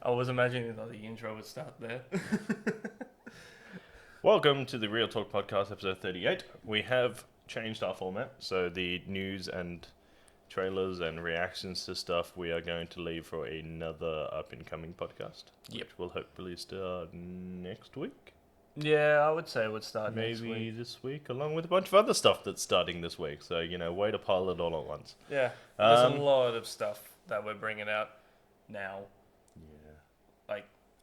I was imagining that the intro would start there. Welcome to the Real Talk Podcast, episode 38. We have changed our format, so the news and trailers and reactions to stuff we are going to leave for another up-and-coming podcast. Yep. Which will hopefully start next week. Yeah, I would say it would start next Maybe week. this week, along with a bunch of other stuff that's starting this week. So, way to pile it all at once. Yeah, there's a lot of stuff that we're bringing out now. Yeah.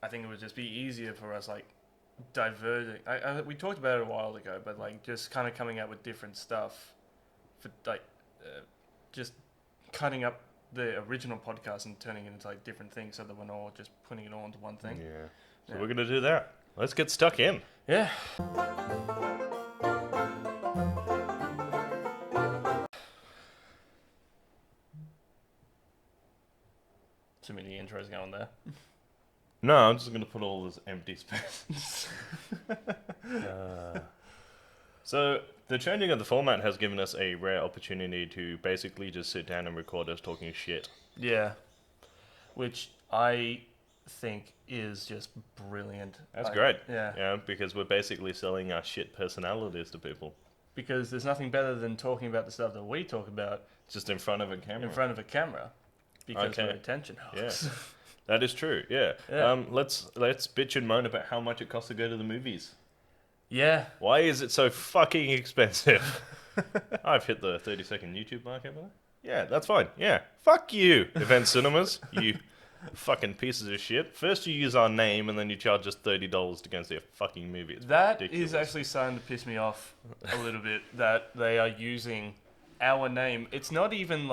I think it would just be easier for us, diverging. We talked about it a while ago, but just kind of coming out with different stuff for just cutting up the original podcast and turning it into different things, so that we're not just putting it all into one thing. Yeah. So we're gonna do that. Let's get stuck in. Yeah. Too many intros going there. No, I'm just gonna put all this empty space. So the changing of the format has given us a rare opportunity to basically just sit down and record us talking shit. Yeah. Which I think is just brilliant. That's great. Yeah. Yeah, because we're basically selling our shit personalities to people. Because there's nothing better than talking about the stuff that we talk about Just in front of a camera. in front of a camera. Because Okay. we're attention hogs. Yeah. That is true, yeah. Yeah. Let's bitch and moan about how much it costs to go to the movies. Yeah. Why is it so fucking expensive? I've hit the 30-second YouTube mark, haven't I? Yeah, that's fine. Yeah. Fuck you, Event Cinemas. You fucking pieces of shit. First you use our name, and then you charge us $30 to go and see a fucking movie. It's That ridiculous. is actually starting to piss me off a little bit, that they are using our name. It's not even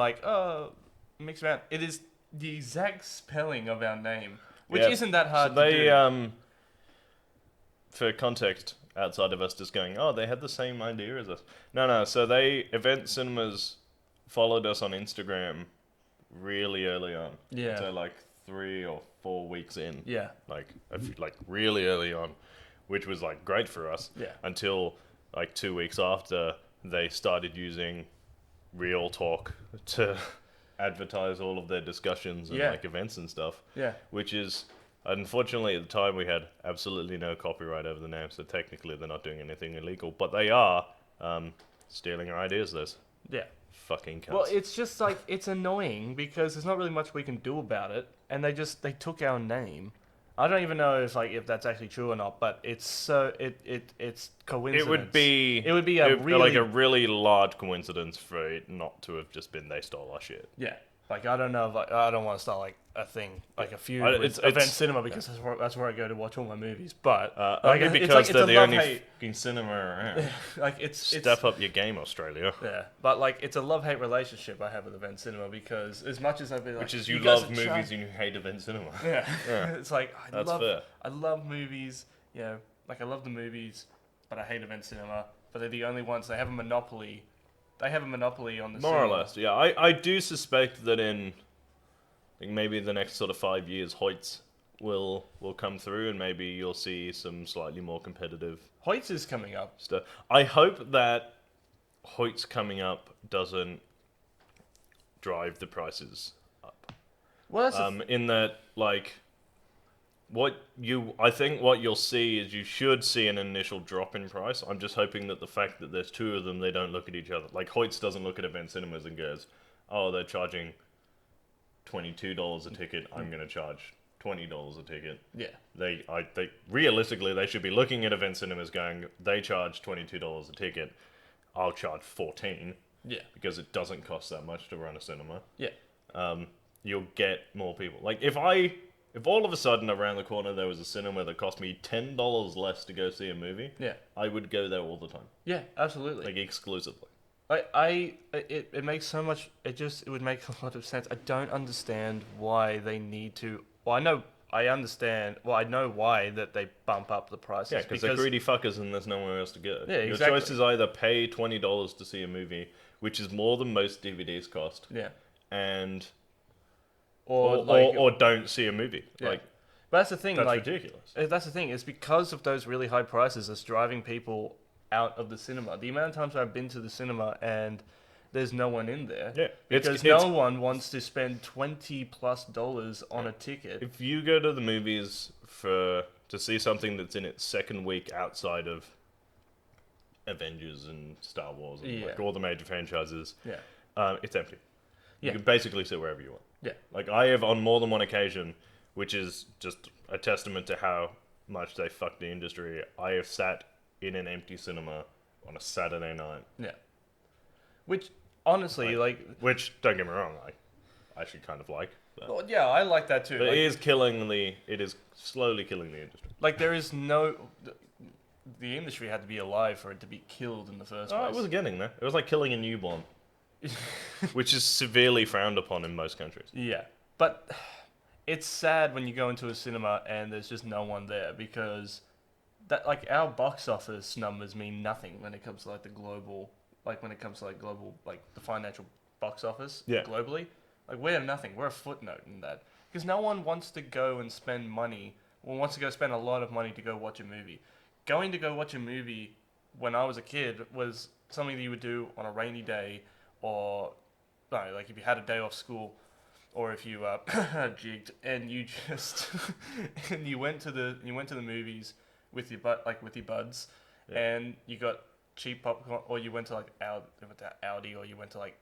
mixed around. It is the exact spelling of our name, which Yeah. isn't that hard So to do. For context, outside of us just going, oh, they had the same idea as us. No. So Event Cinemas followed us on Instagram really early on. Yeah. So 3 or 4 weeks in. Yeah. Really early on, which was great for us. Yeah. Until 2 weeks after they started using Real Talk to advertise all of their discussions and Yeah. events and stuff. Yeah. Which is, unfortunately, at the time we had absolutely no copyright over the name, so technically they're not doing anything illegal, but they are stealing our ideas. Those Yeah. fucking cunts. Well, it's just it's annoying because there's not really much we can do about it, and they took our name. I don't even know if that's actually true or not, but it's it's coincidence. it would be a a really large coincidence for it not to have just been they stole our shit. Yeah. I don't know if I don't want to start a thing, a feud with it's- Event Cinema, because that's where I go to watch all my movies. But Only it's because it's they're a the only love-hate. fucking cinema around. It's Step up your game, Australia. Yeah, but it's a love-hate relationship I have with Event Cinema, because as much as I've been Which is you you guys love are movies and you hate Event Cinema. Yeah. Yeah. It's That's fair. I love movies, I love the movies, but I hate Event Cinema. But they're the only ones. They have a monopoly. They have a monopoly on the More or cinema. less, yeah. I do suspect that in maybe the next sort of 5 years, Hoyts will come through, and maybe you'll see some slightly more competitive Hoyts is coming up. stuff. I hope that Hoyts coming up doesn't drive the prices up. Well, that's In that, I think what you'll see is you should see an initial drop in price. I'm just hoping that the fact that there's two of them, they don't look at each other. Hoyts doesn't look at Event Cinemas and goes, oh, they're charging $22 a ticket, I'm going to charge $20 a ticket. yeah. They realistically, they should be looking at Event Cinemas going, they charge $22 a ticket, I'll charge $14, Yeah. because it doesn't cost that much to run a cinema. Yeah. You'll get more people. If all of a sudden around the corner there was a cinema that cost me $10 less to go see a movie, Yeah. I would go there all the time. Yeah, absolutely. Exclusively. It makes so much. It would make a lot of sense. I don't understand why they need to. Well, I understand. Well, I know why that they bump up the prices. Yeah, because they're greedy fuckers and there's nowhere else to go. Yeah, Your exactly. choice is either pay $20 to see a movie, which is more than most DVDs cost, Yeah. and Or or don't see a movie. Yeah. But that's the thing. That's ridiculous. That's the thing. It's because of those really high prices that's driving people out of the cinema. The amount of times I've been to the cinema and there's no one in there. Yeah, Because no one wants to spend $20+ on a ticket. If you go to the movies to see something that's in its second week outside of Avengers and Star Wars and like all the major franchises, it's empty. You can basically sit wherever you want. Yeah. Like I have on more than one occasion, which is just a testament to how much they fuck the industry. I have sat in an empty cinema on a Saturday night. Yeah. Which honestly, which don't get me wrong, I actually kind of like. Well, yeah, I like that too. But it is slowly killing the industry. Like there is no. The industry had to be alive for it to be killed in the first place. It was getting there. It was like killing a newborn, which is severely frowned upon in most countries. Yeah, but it's sad when you go into a cinema and there's just no one there because that like our box office numbers mean nothing when it comes to like the global, like when it comes to like global, like the financial box office globally. Like we're nothing. We're a footnote in that because no one wants to go and spend money. Or wants to go spend a lot of money to go watch a movie. Going to go watch a movie when I was a kid was something that you would do on a rainy day, or no, like if you had a day off school, or if you jigged and you just and you went to the movies with your buds, and you got cheap popcorn, or you went to like Audi, or you went to like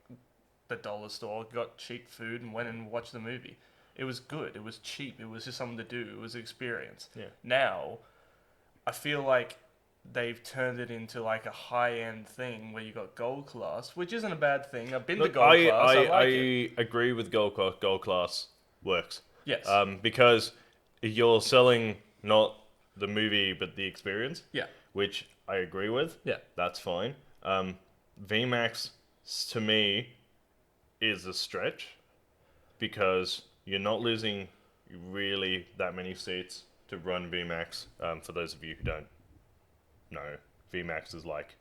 the dollar store, got cheap food, and went and watched the movie. It was good. It was cheap. It was just something to do. It was an experience. Yeah. Now, I feel like they've turned it into like a high-end thing where you got gold class, which isn't a bad thing. I've been to gold class. I agree with gold class. Gold class works. Yes. Because you're selling not the movie but the experience. Yeah. Which I agree with. Yeah. That's fine. VMAX to me is a stretch because you're not losing really that many seats to run VMAX. For those of you who don't know, VMAX is like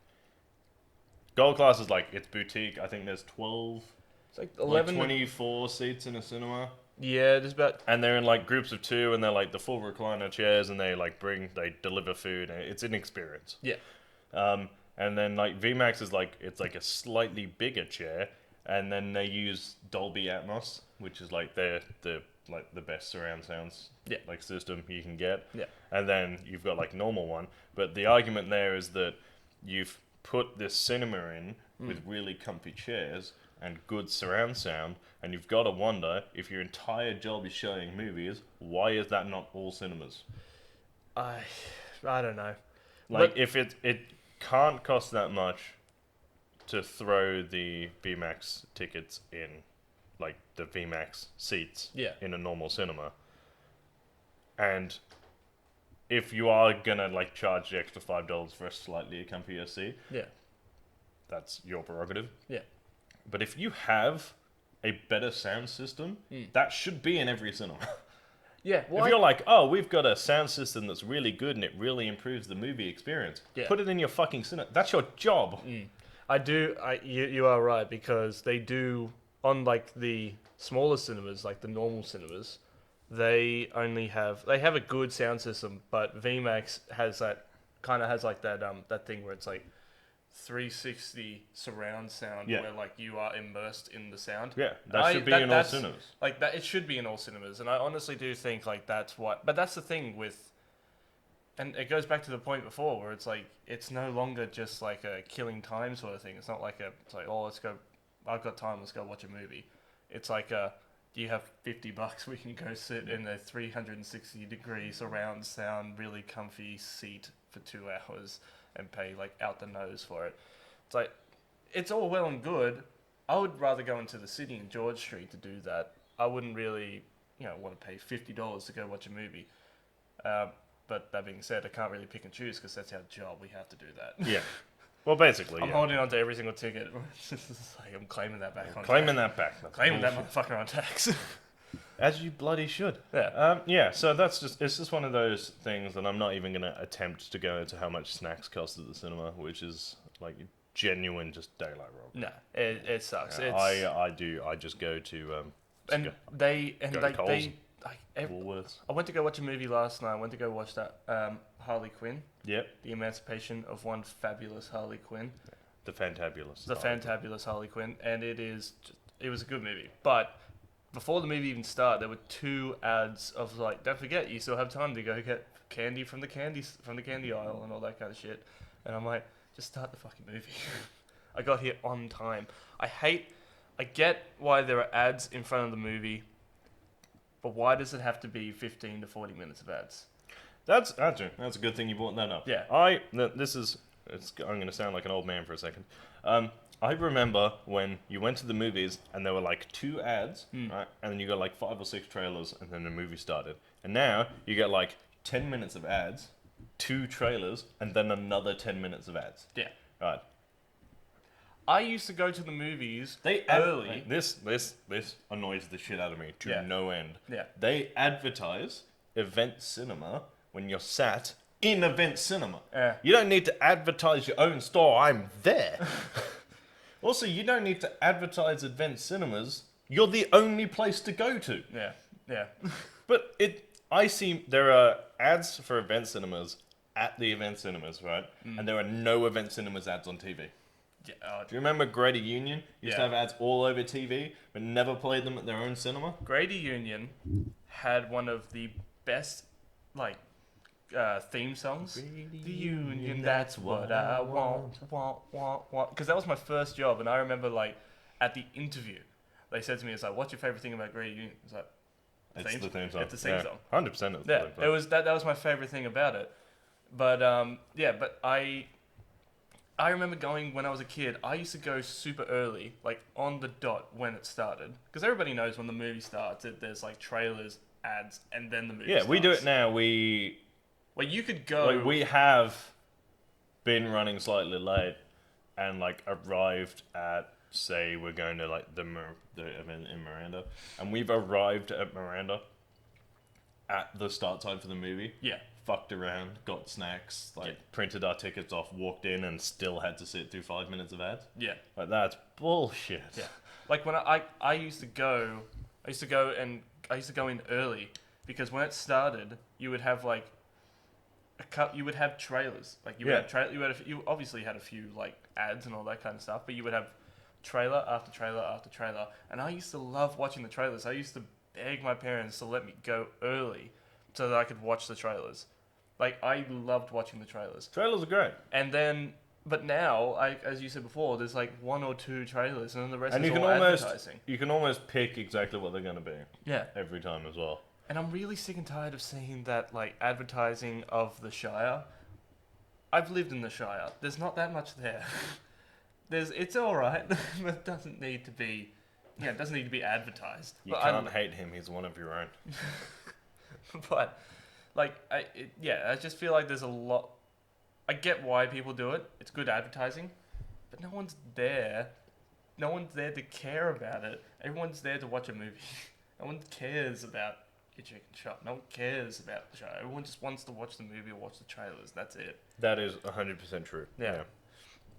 gold class is like it's boutique. I think there's 12, it's like 11, 24 seats in a cinema. Yeah, there's about, and they're in like groups of 2, and they're like the full recliner chairs, and they deliver food, and it's an experience. Yeah. And then like VMAX is like it's like a slightly bigger chair, and then they use Dolby Atmos, which is like the best surround sounds like system you can get. Yeah. And then you've got like normal one. But the argument there is that you've put this cinema in with really comfy chairs and good surround sound, and you've got to wonder if your entire job is showing movies, why is that not all cinemas? I don't know. Like if it can't cost that much to throw the VMAX tickets in, like the VMAX seats in a normal cinema. And if you are gonna like charge the extra $5 for a slightly comfier seat, that's your prerogative. Yeah. But if you have a better sound system, that should be in every cinema. Yeah. If you're like, oh, we've got a sound system that's really good and it really improves the movie experience, put it in your fucking cinema. That's your job. You are right, because they do, on like the smaller cinemas, like the normal cinemas, they have a good sound system, but VMAX has that that thing where it's like 360 surround sound, where like you are immersed in the sound. Yeah, that should be in all cinemas. Like that, it should be in all cinemas, and I honestly do think like that's what. But that's the thing with, and it goes back to the point before where it's like it's no longer just like a killing time sort of thing. It's not like it's like, oh, let's go. I've got time. Let's go watch a movie. It's like do you have $50? We can go sit in a 360-degree surround sound, really comfy seat for 2 hours and pay like out the nose for it. It's like, it's all well and good. I would rather go into the city in George Street to do that. I wouldn't really, want to pay $50 to go watch a movie. But that being said, I can't really pick and choose because that's our job. We have to do that. Yeah. Well, basically, I'm holding on to every single ticket. It's just like I'm claiming that back on claiming tax. that back. That's claiming bullshit. that motherfucker on tax. As you bloody should. Yeah. So it's just one of those things, and I'm not even going to attempt to go into how much snacks cost at the cinema, which is like genuine just daylight rob. No, it sucks. I just go to Woolworths. I went to go watch a movie last night. I went to go watch that Harley Quinn. Yep. The Emancipation of One Fabulous Harley Quinn. The Fantabulous. The Fantabulous Harley Quinn, and it was a good movie. But before the movie even started, there were 2 ads of like, don't forget, you still have time to go get candy from the candy aisle and all that kind of shit. And I'm like, just start the fucking movie. I got here on time. I get why there are ads in front of the movie, but why does it have to be 15 to 40 minutes of ads? That's a good thing you brought that up. Yeah. I'm going to sound like an old man for a second. I remember when you went to the movies and there were like 2 ads, right? And then you got like 5 or 6 trailers and then the movie started. And now you get like 10 minutes of ads, 2 trailers, and then another 10 minutes of ads. Yeah. Right. I used to go to the movies early. early. This annoys the shit out of me to no end. Yeah. They advertise event cinema when you're sat in event cinema. Yeah. You don't need to advertise your own store. I'm there. Also, you don't need to advertise event cinemas. You're the only place to go to. Yeah. Yeah. But I see there are ads for event cinemas at the event cinemas, right? And there are no event cinemas ads on TV. Yeah. Do you remember Greater Union? Used to Yeah. have ads all over TV, but never played them at their own cinema. Greater Union had one of the best, like, theme songs. The Union, that's what I want. Because that was my first job, and I remember, like, at the interview, they said to me, "It's like, what's your favorite thing about Greater Union?" It's like, It's the theme song. It's the theme song. 100% it's the Yeah, theme song. it was that. That was my favorite thing about it. But but I remember going when I was a kid. I used to go super early, like on the dot when it started, because everybody knows when the movie starts. There's like trailers, ads, and then the movie. Yeah, we do starts. it now. Well, you could go. Like, we have been running slightly late and like arrived at, say we're going to like the event in Miranda, and we've arrived at Miranda at the start time for the movie. Yeah. Fucked around, got snacks, like Yeah. printed our tickets off, walked in, and still had to sit through 5 minutes of ads. Yeah. Like, that's bullshit. Yeah. Like when I used to go in early, because when it started, you would have like you would have trailers. Like you obviously had a few like ads and all that kind of stuff, but you would have trailer after trailer after trailer. And I used to love watching the trailers. I used to beg my parents to let me go early so that I could watch the trailers. Like, I loved watching the trailers. Trailers are great. And then, but now, as you said before, there's like 1 or 2 trailers, and then the rest And is you can all almost advertising. you can almost pick exactly what they're going to be Yeah. every time as well. And I'm really sick and tired of seeing that, like, advertising of the Shire. I've lived in the Shire. There's not that much there. It's alright, but it doesn't need to be, it doesn't need to be advertised. You But can't hate him. He's one of your own. But, like, I just feel like there's a lot. I get why people do it. It's good advertising, but no one's there. No one's there to care about it. Everyone's there to watch a movie. No one cares about your chicken shop. No one cares about the show. Everyone just wants to watch the movie or watch the trailers. That's it. That is 100% true. Yeah.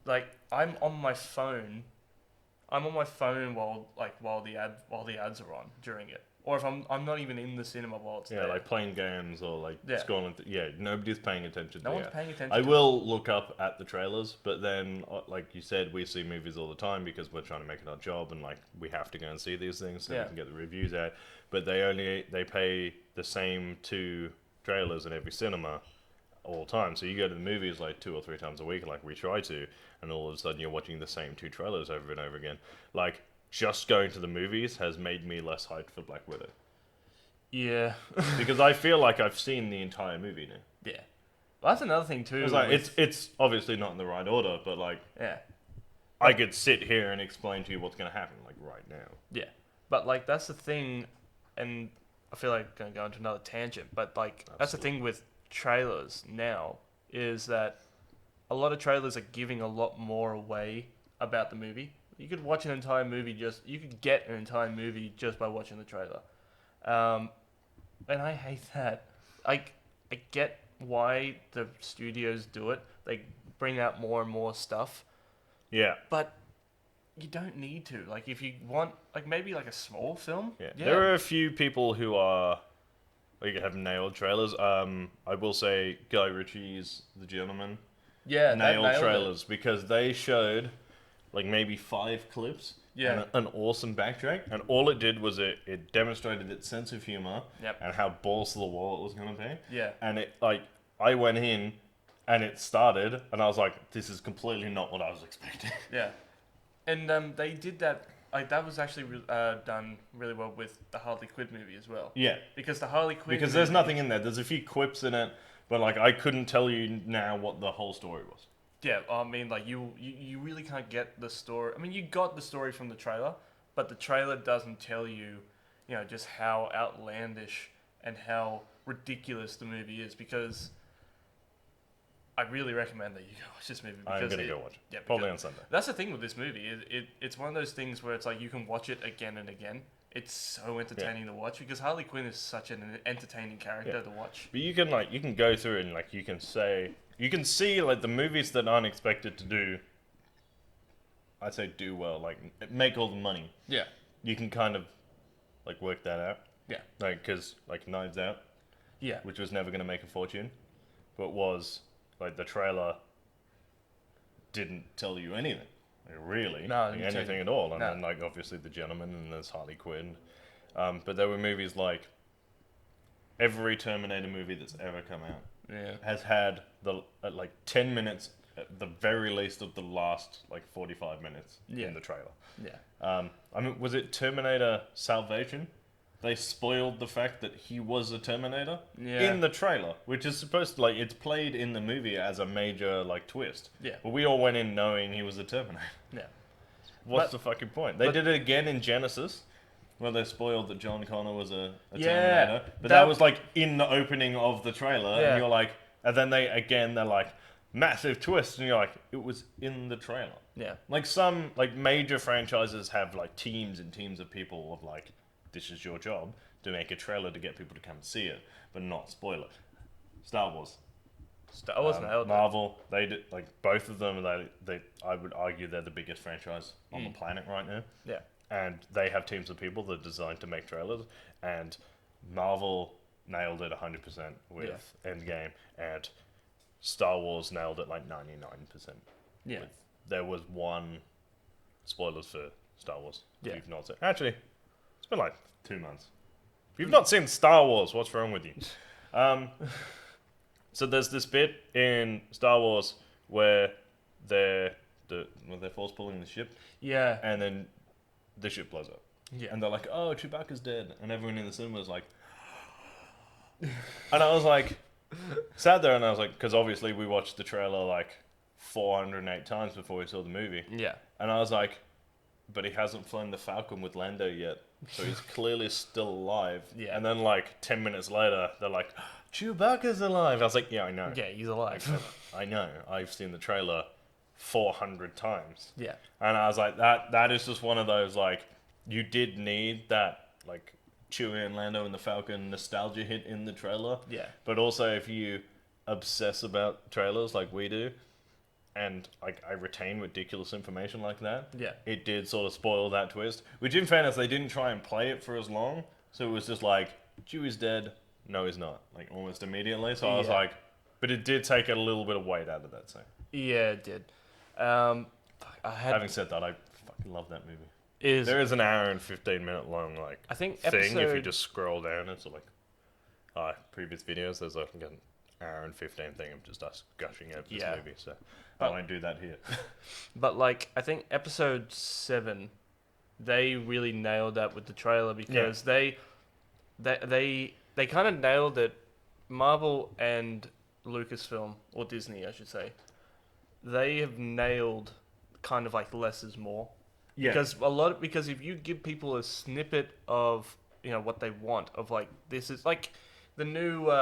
Like, I'm on my phone while the ads are on during it. Or if I'm not even in the cinema while it's there. Like playing games or like scrolling. Nobody's paying attention. No one's paying attention. I will look up at the trailers, but then, like you said, we see movies all the time because we're trying to make it our job, and like we have to go and see these things so we can get the reviews out. But they pay the same 2 trailers in every cinema all the time. So you go to the movies like 2 or 3 times a week, like we try to, and all of a sudden you're watching the same 2 trailers over and over again. Like, just going to the movies has made me less hyped for Black Widow. Yeah. Because I feel like I've seen the entire movie now. Yeah. Well, that's another thing too. It's like, it's obviously not in the right order, but like, yeah. I could sit here and explain to you what's going to happen, like, right now. Yeah. But like, that's the thing, and I feel like I'm going to go into another tangent, but like, that's the thing with trailers now, is that a lot of trailers are giving a lot more away about the movie. You could watch an entire movie you could get an entire movie just by watching the trailer. And I hate that. I get why the studios do it. They bring out more and more stuff. Yeah. But you don't need to. Like, if you want, like, maybe like a small film. Yeah. There are a few people who are, like, have nailed trailers. I will say Guy Ritchie's The Gentleman Yeah, that nailed nailed it. trailers because they showed like maybe 5 clips Yeah. and an awesome backtrack, and all it did was it demonstrated its sense of humor Yep. and how balls to the wall it was going to be. Yeah. And it like I went in and it started and I was like, this is completely not what I was expecting. Yeah. And they did that. Like that was actually done really well with the Harley Quinn movie as well. Yeah, Because the Harley Quinn because there's nothing in there. There's a few quips in it, but like I couldn't tell you now what the whole story was. Yeah, I mean, like you really can't get the story. I mean, you got the story from the trailer, but the trailer doesn't tell you, just how outlandish and how ridiculous the movie is. Because I really recommend that you go watch this movie. Because I'm gonna go watch it. Yeah, Probably on Sunday. that's the thing with this movie. It's one of those things where it's like you can watch it again and again. It's so entertaining to watch because Harley Quinn is such an entertaining character to watch. But you can go through and like you can see like the movies that aren't expected to do. I'd say do well, like make all the money. Yeah. You can kind of like work that out. Yeah. Like because like Knives Out, Yeah. which was never gonna make a fortune, but was like the trailer didn't tell you anything. Like, really, No, like, it didn't. anything at all. And No. then like obviously The Gentleman and there's Harley Quinn, but there were movies like every Terminator movie that's ever come out Yeah. has had the like 10 minutes at the very least of the last like 45 minutes Yeah. in the trailer. Yeah. I mean, was it Terminator Salvation? They spoiled the fact that he was a Terminator Yeah. in the trailer, which is supposed to like it's played in the movie as a major like twist. Yeah. But we all went in knowing he was a Terminator. Yeah. What's But- the fucking point? They but- did it again in Genesis, where they spoiled that John Connor was a Yeah, Terminator. But that- that was like in the opening of the trailer, Yeah. and you're like, and then they're like, massive twist, and you're like, it was in the trailer. Yeah. Like some like major franchises have like teams and teams of people of like, this is your job to make a trailer to get people to come and see it, but not spoil it. Star Wars. Star Wars nailed it. Marvel, they did like both of them. They I would argue they're the biggest franchise on the planet right now, Yeah. and they have teams of people that are designed to make trailers. And Marvel nailed it 100% with Endgame, and Star Wars nailed it like 99%. Yeah. There was one spoilers for Star Wars. Yeah. If you've not seen, actually, it's been like 2 months. If you've not seen Star Wars, what's wrong with you? So there's this bit in Star Wars where they're force pulling the ship, Yeah. and then the ship blows up, Yeah. and they're like, "Oh, Chewbacca's dead," and everyone in the cinema was like, and I was like, sat there, and I was like, because obviously we watched the trailer like 408 times before we saw the movie, Yeah. and I was like, but he hasn't flown the Falcon with Lando yet, so he's clearly still alive. Yeah. And then like 10 minutes later, they're like, Chewbacca's alive. I was like, yeah, I know. Yeah, he's alive. I know. I've seen the trailer 400 times. Yeah. And I was like, that is just one of those, like, you did need that, like, Chewie and Lando and the Falcon nostalgia hit in the trailer. Yeah. But also, if you obsess about trailers like we do, and like I retain ridiculous information like that, Yeah. it did sort of spoil that twist. Which, in fairness, they didn't try and play it for as long, so it was just like, Chewie's dead. No, he's not. Like, almost immediately. So I was Yeah. like, but it did take a little bit of weight out of that scene. Yeah, it did. I had Having said that, I fucking love that movie. is There is an hour and 15-minute long like I think thing. If you episode just scroll down, it's like previous videos. There's like an hour and 15 thing of just us gushing over this Yeah. movie. So But- I won't do that here. But like I think episode 7, they really nailed that with the trailer because they kind of nailed it. Marvel and Lucasfilm, or Disney, I should say, they have nailed kind of like less is more. Yeah. Because if you give people a snippet of what they want, of like this is like the new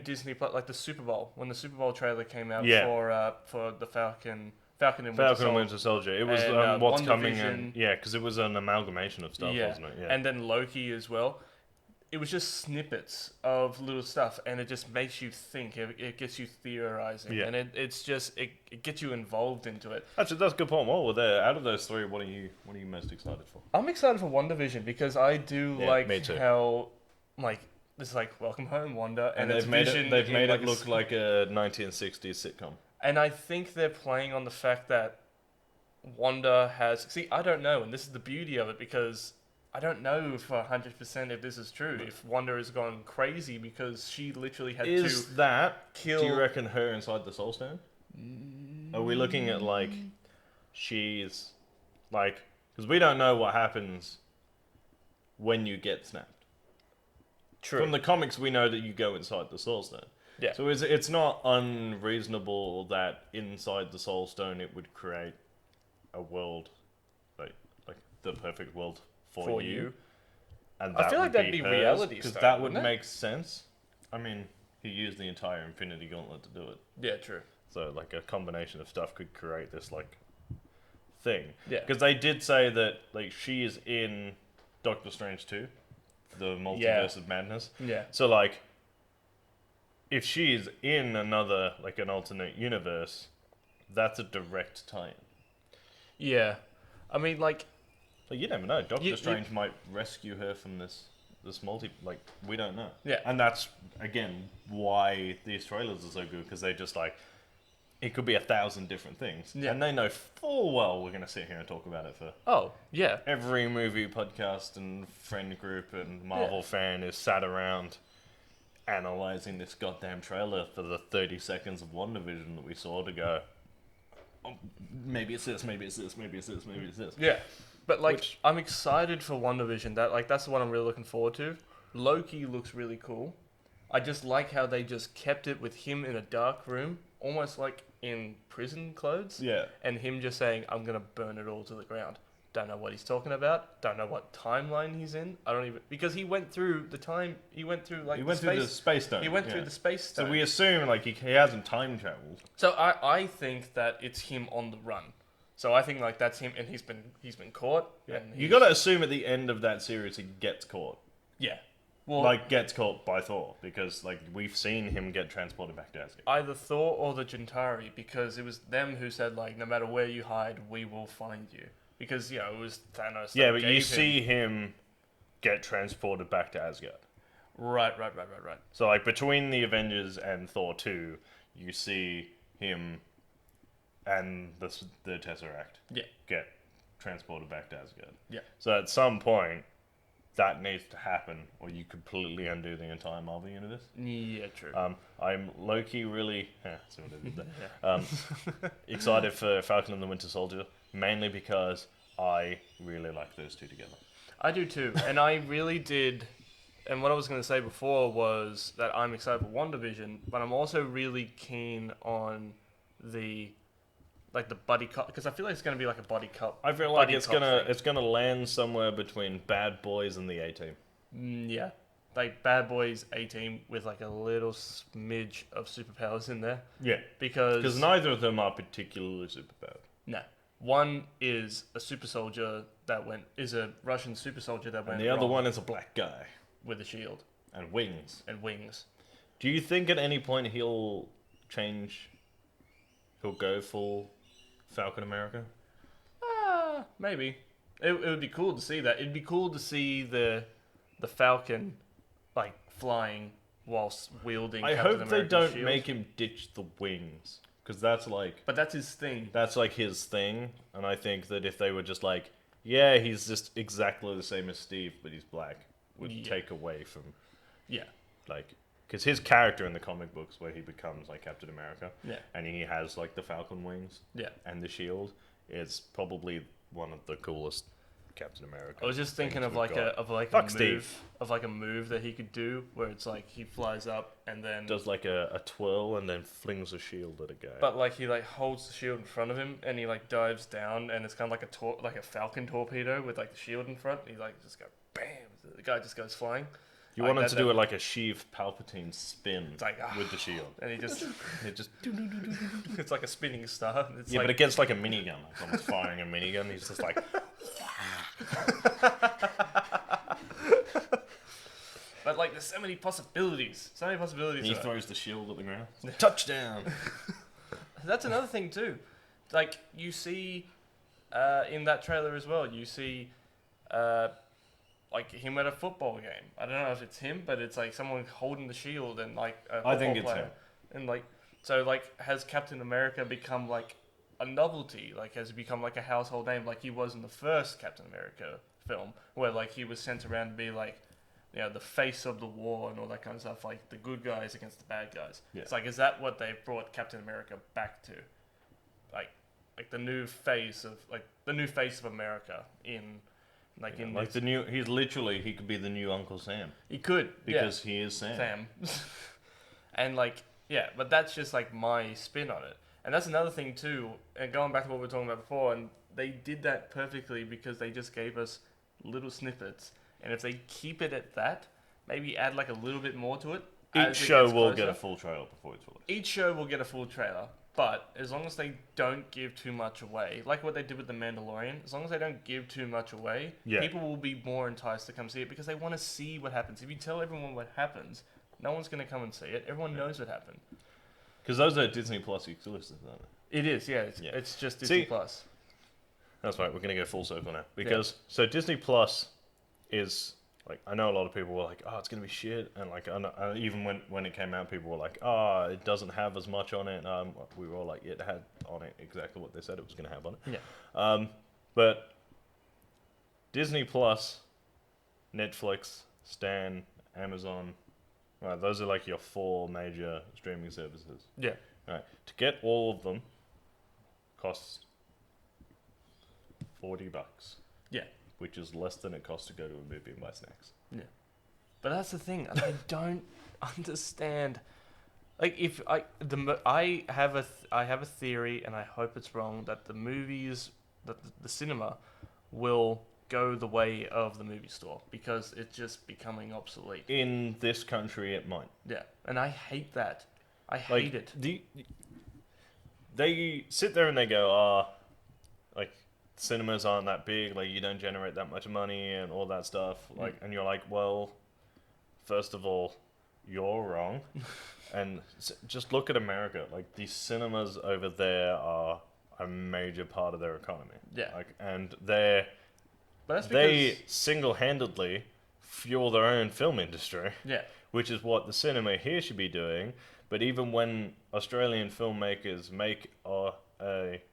Disney like the Super Bowl, when the Super Bowl trailer came out for the Falcon and Winter Soldier. It was and, what's coming WandaVision. in. Yeah, because it was an amalgamation of stuff, wasn't it? Yeah. And then Loki as well. It was just snippets of little stuff, and it just makes you think. It gets you theorizing, Yeah. and it gets you involved into it. Actually, that's a good point. While we're there, out of those three, what are you most excited for? I'm excited for WandaVision because I do Yeah, like me too. how like it's like welcome home, Wanda, And it's they've made Vision it. They've in, made like, it look like a 1960s sitcom. And I think they're playing on the fact that Wanda has. See, I don't know, and this is the beauty of it because I don't know for 100% if this is true. If Wanda has gone crazy because she literally had Is to that? kill. Do you reckon her inside the Soul Stone? Are we looking at like she's like because we don't know what happens when you get snapped. True. From the comics, we know that you go inside the Soul Stone. Yeah. So it's not unreasonable that inside the Soul Stone it would create a world, like the perfect world for you. And I feel like that'd be reality because stone, that would wouldn't it? make sense. I mean, he used the entire Infinity Gauntlet to do it. Yeah, true. So like a combination of stuff could create this like thing. Yeah. Because they did say that like she is in Doctor Strange 2, the multiverse of madness. Yeah. So like if she is in another like an alternate universe, that's a direct tie-in. Yeah. I mean, like, But you never know. Doctor You- Strange might rescue her from this multi. Like we don't know. Yeah. And that's again why these trailers are so good because they just like it could be 1,000 different things, Yeah. and they know full well we're gonna sit here and talk about it for oh, yeah. every movie podcast and friend group and Marvel fan is sat around analyzing this goddamn trailer for the 30 seconds of WandaVision that we saw to go. Oh, maybe it's this. Maybe it's this. Maybe it's this. Maybe it's this. Yeah. But, like, Which- I'm excited for WandaVision. That's the one I'm really looking forward to. Loki looks really cool. I just like how they just kept it with him in a dark room, almost like in prison clothes. Yeah. And him just saying, I'm going to burn it all to the ground. Don't know what he's talking about. Don't know what timeline he's in. I don't even... Because he went through the time... He went through, like, He went through the space stone. He went through the space stone. So we assume like he hasn't time traveled. So I think that it's him on the run. So I think like that's him, and he's been caught. Yeah. And You got to assume at the end of that series he gets caught. yeah. Well, Like gets caught by Thor because like we've seen him get transported back to Asgard. either Thor or the Gentari, because it was them who said like no matter where you hide, we will find you. Because it was Thanos. Yeah, that but you gave see him get transported back to Asgard. Right. So like between the Avengers and Thor 2, you see him and the Tesseract Yeah. get transported back to Asgard. Yeah. So at some point, that needs to happen, or you completely undo the entire Marvel universe. Yeah, true. I'm low-key really see what I did there. Excited for Falcon and the Winter Soldier, mainly because I really like those two together. I do too, and I really did. And what I was going to say before was that I'm excited for WandaVision, but I'm also really keen on the buddy cop, because I feel like it's going to be like a buddy cop. I feel like buddy it's cop gonna thing. it's gonna land somewhere between Bad Boys and the A-Team. Yeah, like Bad Boys A-Team with like a little smidge of superpowers in there, Yeah, because because neither of them are particularly superpowered. no, one is a super soldier is a Russian super soldier that went And the other wrong one is a black guy with a shield and wings. and wings. Do you think at any point he'll change? He'll go full Falcon America? Maybe. It would be cool to see that. It'd be cool to see the Falcon like flying whilst wielding. I Captain hope they America's don't shield. make him ditch the wings, because that's like But that's his thing. and I think that if they were just like, yeah, he's just exactly the same as Steve, but he's black, would Yeah. take away from Yeah. like because his character in the comic books where he becomes like Captain America, Yeah. and he has like the Falcon wings, Yeah. and the shield, is probably one of the coolest Captain America. I was just thinking things of we've like got. a Fuck move Steve. of like a move that he could do where it's like he flies up and then Does like a twirl and then flings a shield at a guy. but like he like holds the shield in front of him and he like dives down and it's kind of like a Falcon torpedo with like the shield in front. And he like just go bam. The guy just goes flying. you like want him that- to do it like a Sheev Palpatine spin It's like with the shield. and he just It just it's like a spinning star. It's yeah, like, but it gets like a minigun. Like someone's firing a minigun. He's just like, but like there's so many possibilities. So many possibilities. and he to it. throws the shield at the ground. Touchdown. That's another thing too. Like you see in that trailer as well, you see like him at a football game. I don't know if it's him, but it's like someone holding the shield and like a I think football it's player. him. And like, so like, has Captain America become like a novelty? Like, has he become like a household name, like he was in the first Captain America film, where like he was sent around to be like, you know, the face of the war and all that kind of stuff, like the good guys against the bad guys. Yeah. It's like, is that what they've brought Captain America back to? Like the new face of America in like in like this. he could be the new Uncle Sam He could because he is Sam. Sam. And like, yeah, but that's just like my spin on it. And that's another thing too, and going back to what we were talking about before, and they did that perfectly because they just gave us little snippets. And if they keep it at that, maybe add like a little bit more to it. Each show will get a full trailer before it's released. Each show will get a full trailer, but as long as they don't give too much away, like what they did with The Mandalorian, as long as they don't give too much away, people will be more enticed to come see it because they want to see what happens. If you tell everyone what happens, no one's going to come and see it. Everyone knows what happened. Because those are Disney Plus exclusives, aren't they? It is, yeah. It's just Disney Plus. That's right. We're going to go full circle now. Because, so Disney Plus is, like, I know a lot of people were like, oh, it's going to be shit. And, like, even when it came out, people were like, oh, it doesn't have as much on it. We were all like, it had on it exactly what they said it was going to have on it. Yeah. But Disney Plus, Netflix, Stan, Amazon, right, those are like your 4 major streaming services. Yeah. Right. To get all of them costs $40. Yeah. Which is less than it costs to go to a movie and buy snacks. Yeah. But that's the thing. I don't understand. Like, if I have a theory, and I hope it's wrong, that the movies, that the cinema, will go the way of the movie store because it's just becoming obsolete. In this country, it might. Yeah, and I hate that. I hate it. They sit there and they go, like, cinemas aren't that big, like, you don't generate that much money and all that stuff. Like, and you're like, well, first of all, you're wrong. And just look at America. Like, the cinemas over there are a major part of their economy. Yeah. Like, and they single-handedly fuel their own film industry. Yeah. Which is what the cinema here should be doing. But even when Australian filmmakers make a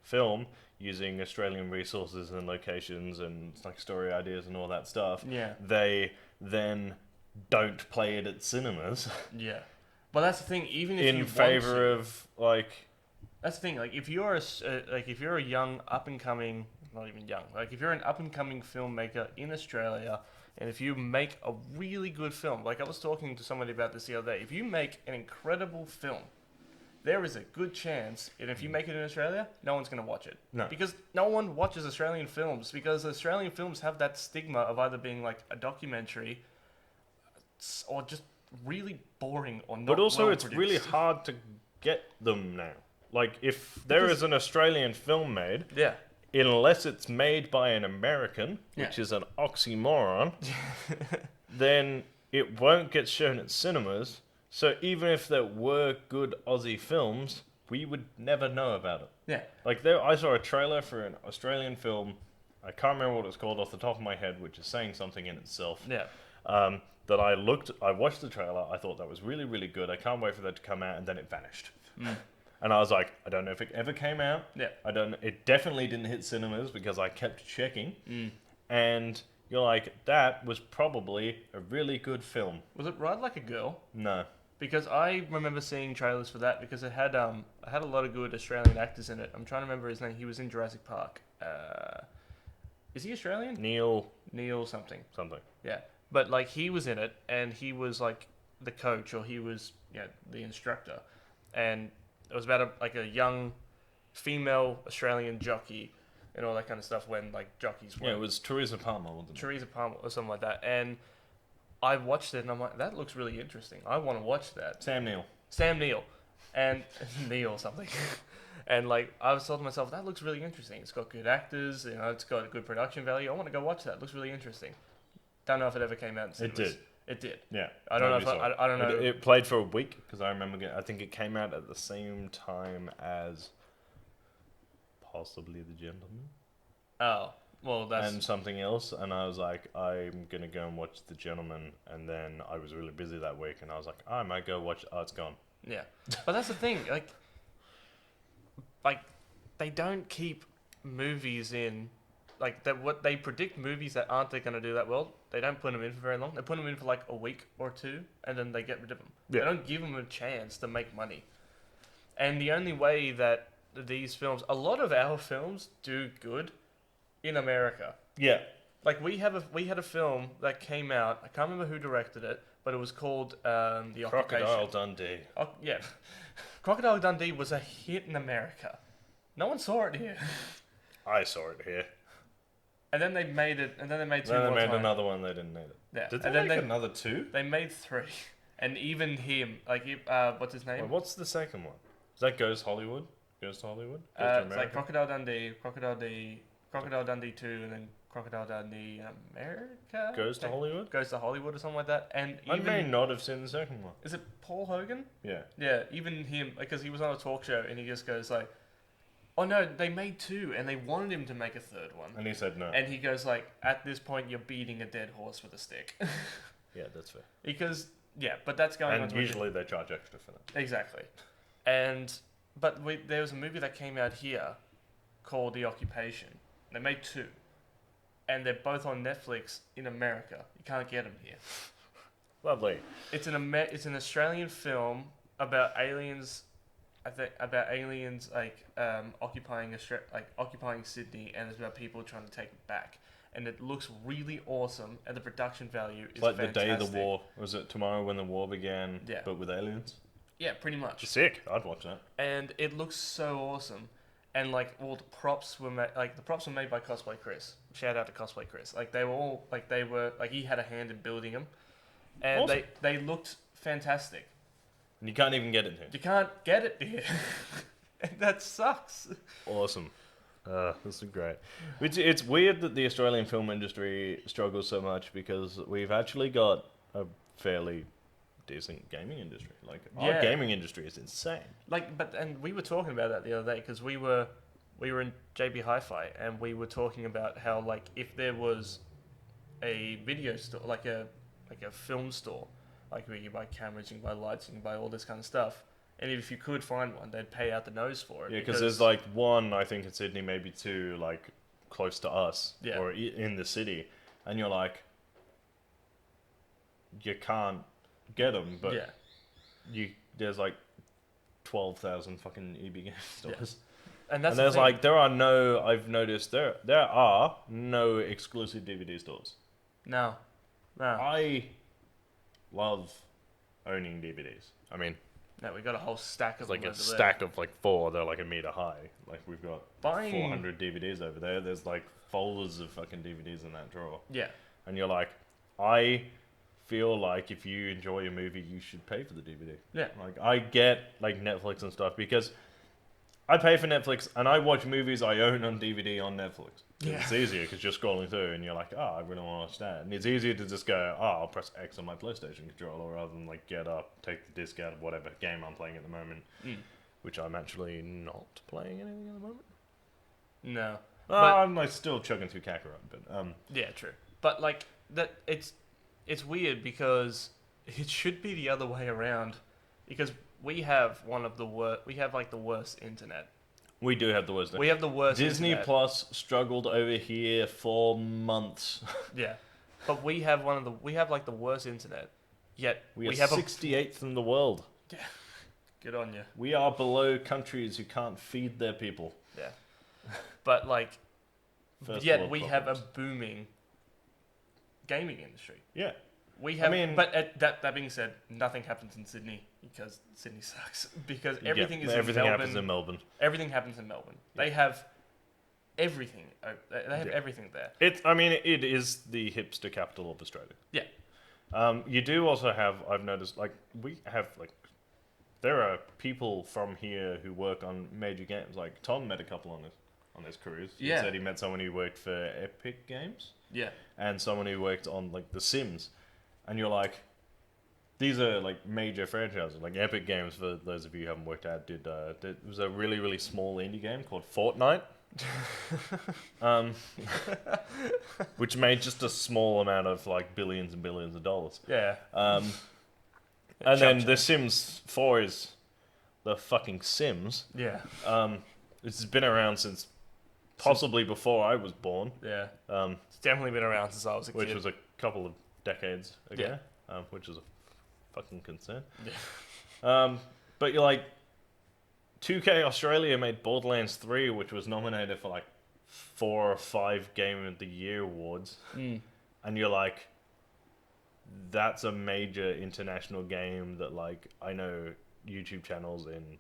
film using Australian resources and locations and like story ideas and all that stuff, they then don't play it at cinemas. Yeah. But that's the thing. Even if in favor of like, that's the thing. Like if you're a young up and coming, not even young, like if you're an up and coming filmmaker in Australia, and if you make a really good film, like I was talking to somebody about this the other day, if you make an incredible film, there is a good chance, and if you make it in Australia, no one's going to watch it. No. Because no one watches Australian films, because Australian films have that stigma of either being like a documentary or just really boring or not. But also, well it's produced. really hard to get them now. Like, if there is an Australian film made, unless it's made by an American, which is an oxymoron, then it won't get shown at cinemas. So even if there were good Aussie films, we would never know about it. Yeah. Like, I saw a trailer for an Australian film. I can't remember what it's called off the top of my head, which is saying something in itself. Yeah. That I watched the trailer, I thought that was really, really good. I can't wait for that to come out, and then it vanished. And I was like, I don't know if it ever came out. Yeah. It definitely didn't hit cinemas because I kept checking. And you're like, that was probably a really good film. Was it Ride Like a Girl? No. Because I remember seeing trailers for that because it had a lot of good Australian actors in it. I'm trying to remember his name. He was in Jurassic Park. Is he Australian? Neil something. something. Yeah. But like he was in it and he was like the coach or he was the instructor. And it was about a young female Australian jockey and all that kind of stuff when like jockeys were. Yeah, it was Teresa Palmer, wasn't it? Teresa Palmer or something like that. And I watched it and I'm like, that looks really interesting. I want to watch that. Sam Neill. And Neil something. And like I was thought to myself, that looks really interesting. It's got good actors, it's got a good production value. I want to go watch that. It looks really interesting. Don't know if it ever came out in cinemas. It did. It did. Yeah. I don't know. I don't know. It played for a week because I remember. I think it came out at the same time as possibly The Gentleman. Oh Well, that's and something else, and I was like, I'm gonna go and watch The Gentleman, and then I was really busy that week, and I was like, I might go watch. Oh, it's gone. yeah. But that's the thing. Like they don't keep movies in. Like that, what they predict movies that aren't going to do that well, they don't put them in for very long. They put them in for like a week or two, and then they get rid of them. Yeah. They don't give them a chance to make money. And the only way that these films, a lot of our films, do good in America. Yeah. Like we had a film that came out. I can't remember who directed it, but it was called The Crocodile Occupation. Dundee. Oh, yeah, Crocodile Dundee was a hit in America. No one saw it here. I saw it here. And then they made it, and then they made two Then more they made times. another one. They didn't need it. Yeah. Did they And then make another 2? They made 3, and even him, like, what's his name? Wait, what's the second one? Is that Goes Hollywood? Goes to Hollywood? Goes to It's America? like Crocodile Dundee 2, and then Crocodile Dundee America. Goes to Hollywood? Goes to Hollywood or something like that. And I even may not have seen the second one. is it Paul Hogan? Yeah. Yeah, even him, because he was on a talk show, and he just goes like, "Oh no, they made 2, and they wanted him to make a 3rd one." And he said no. And he goes like, "At this point, you're beating a dead horse with a stick." Yeah, that's fair. Because yeah, but that's going on. And To usually they charge extra for that. exactly, but there was a movie that came out here called The Occupation. They made 2, and they're both on Netflix in America. You can't get them here. Lovely. It's an Australian film about aliens. I think about aliens occupying occupying Sydney, and it's about people trying to take it back. And it looks really awesome, and the production value is Like fantastic. the day of the war. Was it tomorrow when the war began? Yeah. But with aliens? Yeah, pretty much. Sick. I'd watch that. And it looks so awesome. And like all the props were made by Cosplay Chris. Shout out to Cosplay Chris. Like they were all he had a hand in building them, and Awesome. they looked fantastic. And you can't even get it here. You can't get it here, and that sucks. Awesome. This is great. It's weird that the Australian film industry struggles so much because we've actually got a fairly decent gaming industry. Like our Yeah. gaming industry is insane. And we were talking about that the other day because we were in JB Hi-Fi, and we were talking about how like if there was a video store, like a film store, like where you buy cameras, you can buy lights, you can buy all this kind of stuff, and if you could find one, they'd pay out the nose for it. Yeah, because there's like one, I think in Sydney, maybe 2, like close to us Yeah. or in the city, and you're like, you can't get them, but yeah, there's like 12,000 fucking EB Game stores. and that's And the there's thing. like I've noticed there are no exclusive DVD stores. no. I love owning DVDs. I mean, No, we got a whole stack of it's like them a over there. stack of like 4. They're like a meter high. Like we've got Buying 400 DVDs over there. There's like folders of fucking DVDs in that drawer. Yeah, And you're like, I feel like if you enjoy a movie, you should pay for the DVD. yeah, Like I get like Netflix and stuff because I pay for Netflix and I watch movies I own on DVD on Netflix. 'Cause Yeah. It's easier because you're scrolling through and you're like, oh, I really want to watch that. And it's easier to just go, oh, I'll press X on my PlayStation controller rather than like get up, take the disc out of whatever game I'm playing at the moment, which I'm actually not playing anything at the moment. no. I'm like still chugging through Kakarot, but Yeah, true. But like that, it's weird because it should be the other way around, because we have one of the worst. We have like the worst internet. we do have the worst. We have the worst. Disney internet. Plus struggled over here for months. Yeah, but we have We have like the worst internet. Yet We are have 68th in the world. Good on you. We are below countries who can't feed their people. Yeah. But like, First yet world we have a problems. booming gaming industry. Yeah. We have, mean- but that being said, nothing happens in Sydney because Sydney sucks. Because everything is everything in Melbourne. happens in Melbourne. Everything happens in Melbourne. Yeah. They have everything. They have Yeah. everything there. It is the hipster capital of Australia. Yeah. You do also have, I've noticed, like, we have, like, there are people from here who work on major games. Like, Tom met a couple on his cruise. Yeah. He said he met someone who worked for Epic Games Yeah. and someone who worked on, like, The Sims. And you're like, these are, like, major franchises. Like, Epic Games, for those of you who haven't worked out, it was a really, really small indie game called Fortnite. um, which made just a small amount of like billions and billions of dollars. Yeah. And Chump then change. The Sims 4 is the fucking Sims. Yeah. This has been around since possibly before I was born, Yeah. It's definitely been around since I was a which kid. was a couple of decades ago, Yeah. which is a fucking concern. Yeah. But you're like, 2K Australia made Borderlands 3, which was nominated for like 4 or 5 Game of the Year awards, and you're like, that's a major international game that like I know YouTube channels in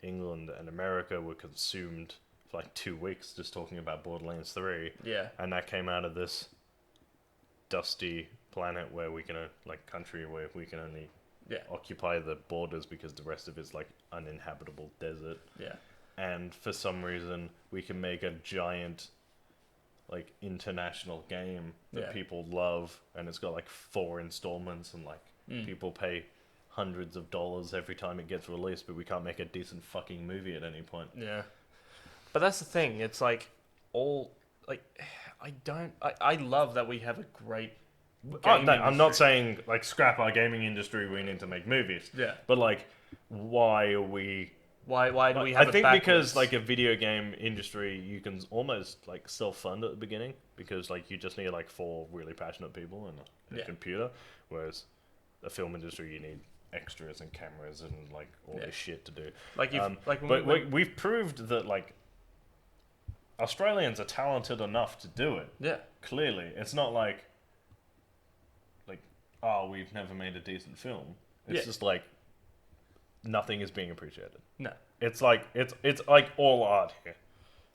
England and America were consumed for like 2 weeks just talking about Borderlands 3, Yeah. and that came out of this dusty planet where we can like country where we can only Yeah. occupy the borders because the rest of it's like uninhabitable desert. Yeah. And for some reason we can make a giant like international game that Yeah. people love, and it's got like 4 installments, and like people pay hundreds of dollars every time it gets released, but we can't make a decent fucking movie at any point. Yeah. But that's the thing. It's like all like I love that we have a great No, gaming I'm not industry. saying like scrap our gaming industry, we need to make movies. Yeah. But like, why are we? Why do we I have think it because backwards? like a video game industry, you can almost like self-fund at the beginning because like you just need like 4 really passionate people and a Yeah. computer, whereas the film industry you need extras and cameras and like all this shit to do. Like if like when But we, we've proved that like Australians are talented enough to do it. yeah. Clearly, it's not like oh, we've never made a decent film. It's Yeah. just like nothing is being appreciated. No. It's like like all art here.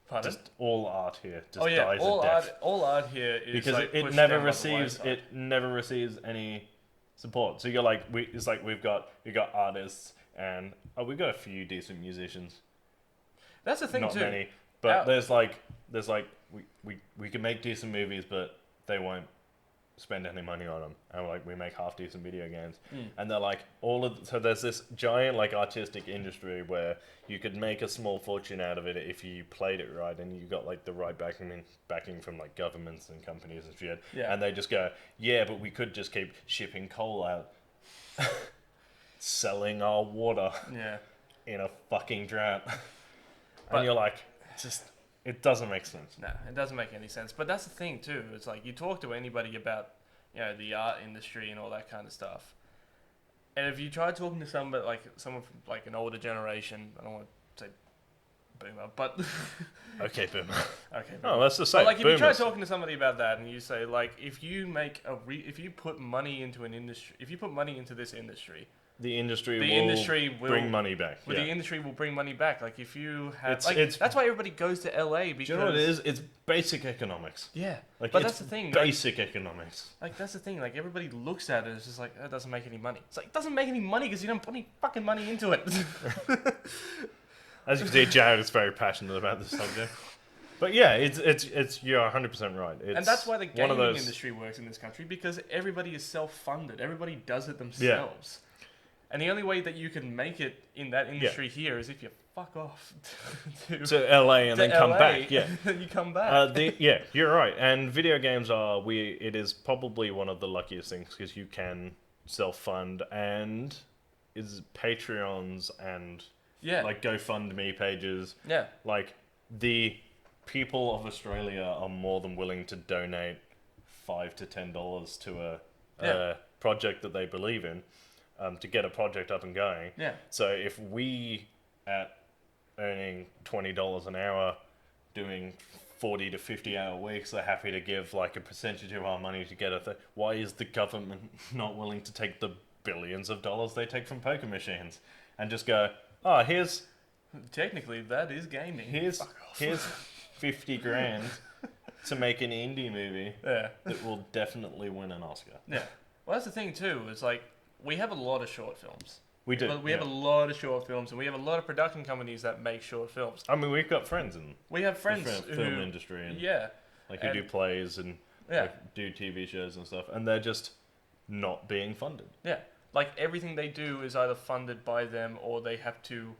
Pardon? Just all art here just Oh yeah, dies all a death art here is because like it pushed never down by the receives wayside. never receives any support. So you're like it's like we got artists and we've got a few decent musicians, That's the thing not too. many, but Our- there's like we can make decent movies, but they won't spend any money on them, and like we make half decent video games, and they're like so there's this giant like artistic industry where you could make a small fortune out of it if you played it right and you got like the right backing from like governments and companies and shit, Yeah. and they just go, yeah, but we could just keep shipping coal out, selling our water Yeah. in a fucking drought, But- and you're like, it doesn't make sense. No, it doesn't make any sense. But that's the thing too. It's like you talk to anybody about, the art industry and all that kind of stuff. And if you try talking to someone from like an older generation, I don't want to say boomer, but Okay, boomer. okay. Oh, that's the But same. like if you try Boomers. talking to somebody about that and you say like if you make if you put money into an industry, if you put money into this industry, The industry will will bring money back. well, Yeah. the industry will bring money back. Like if you have, It's- that's why everybody goes to LA because Do you know what it is? It's basic economics. Yeah, Like, but it's that's the thing. Like, Basic economics. that's the thing. Like everybody looks at it, it's just like that doesn't make any money. It's like it doesn't make any money because you don't put any fucking money into it. As you can see, Jared is very passionate about this subject. But yeah, it's you're 100% right. It's And that's why the one of gaming those- industry works in this country because everybody is self-funded. Everybody does it themselves. And the only way that you can make it in that industry here is if you fuck off to LA and to then come LA. back. Yeah. You come back. Yeah, you're right. And video games it is probably one of the luckiest things because you can self-fund and is Patreons and Yeah. like GoFundMe pages. Yeah. Like the people of Australia are more than willing to donate $5 to $10 to a project that they believe in, to get a project up and going. Yeah. So if we at earning $20 an hour, doing 40 to 50 hour weeks, are happy to give like a percentage of our money to get why is the government not willing to take the billions of dollars they take from poker machines and just go, oh, here's Technically, that is gaming. here's 50 grand to make an indie movie Yeah. that will definitely win an Oscar. Yeah. Well, that's the thing too. It's like we have a lot of short films. We do. But we have a lot of short films, and we have a lot of production companies that make short films. I mean, we've got friends in We have the friends film who, industry and yeah, like who and- do plays and yeah, like, do TV shows and stuff, and they're just not being funded. yeah. Like everything they do is either funded by them or they have to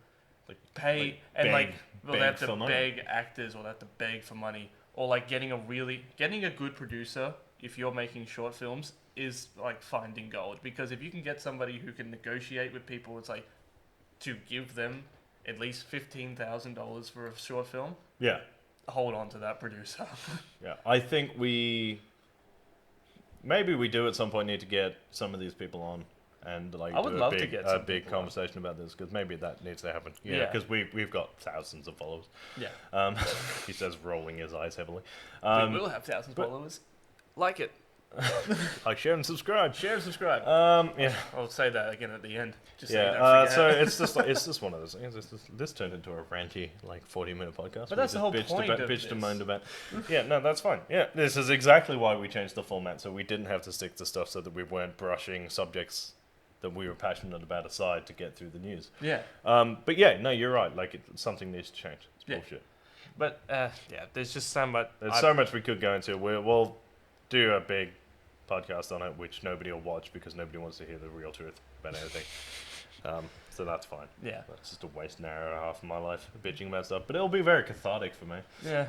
pay and beg- like well, they beg have to for money. beg actors or they have to beg for money or like getting a good producer if you're making short films is like finding gold because if you can get somebody who can negotiate with people, it's like to give them at least $15,000 for a short film. Yeah. Hold on to that producer. Yeah, I think maybe we do at some point need to get some of these people on and like I would do love a to big, get a some big people on. conversation about this because maybe that needs to happen. Yeah, Yeah. because we've got thousands of followers. Yeah. He says, rolling his eyes heavily. We will have thousands of but- followers. Like it. Like, share and subscribe. Share and subscribe. Yeah. I'll say that again at the end. Just so you Yeah, don't so forget. it's just one of those things. This turned into a ranty, like 40-minute podcast. But that's the whole point of bitched this. and moaned about. Yeah, no, that's fine. Yeah, this is exactly why we changed the format, so we didn't have to stick to stuff, so that we weren't brushing subjects that we were passionate about aside to get through the news. Yeah. But yeah, no, you're right. Like, something needs to change. It's Yeah. bullshit. But yeah, there's just so much. There's so much we could go into. We'll do a big podcast on it, which nobody will watch because nobody wants to hear the real truth about anything. So that's fine. Yeah. That's just a waste an hour and a half of my life bitching about stuff. But it'll be very cathartic for me. Yeah.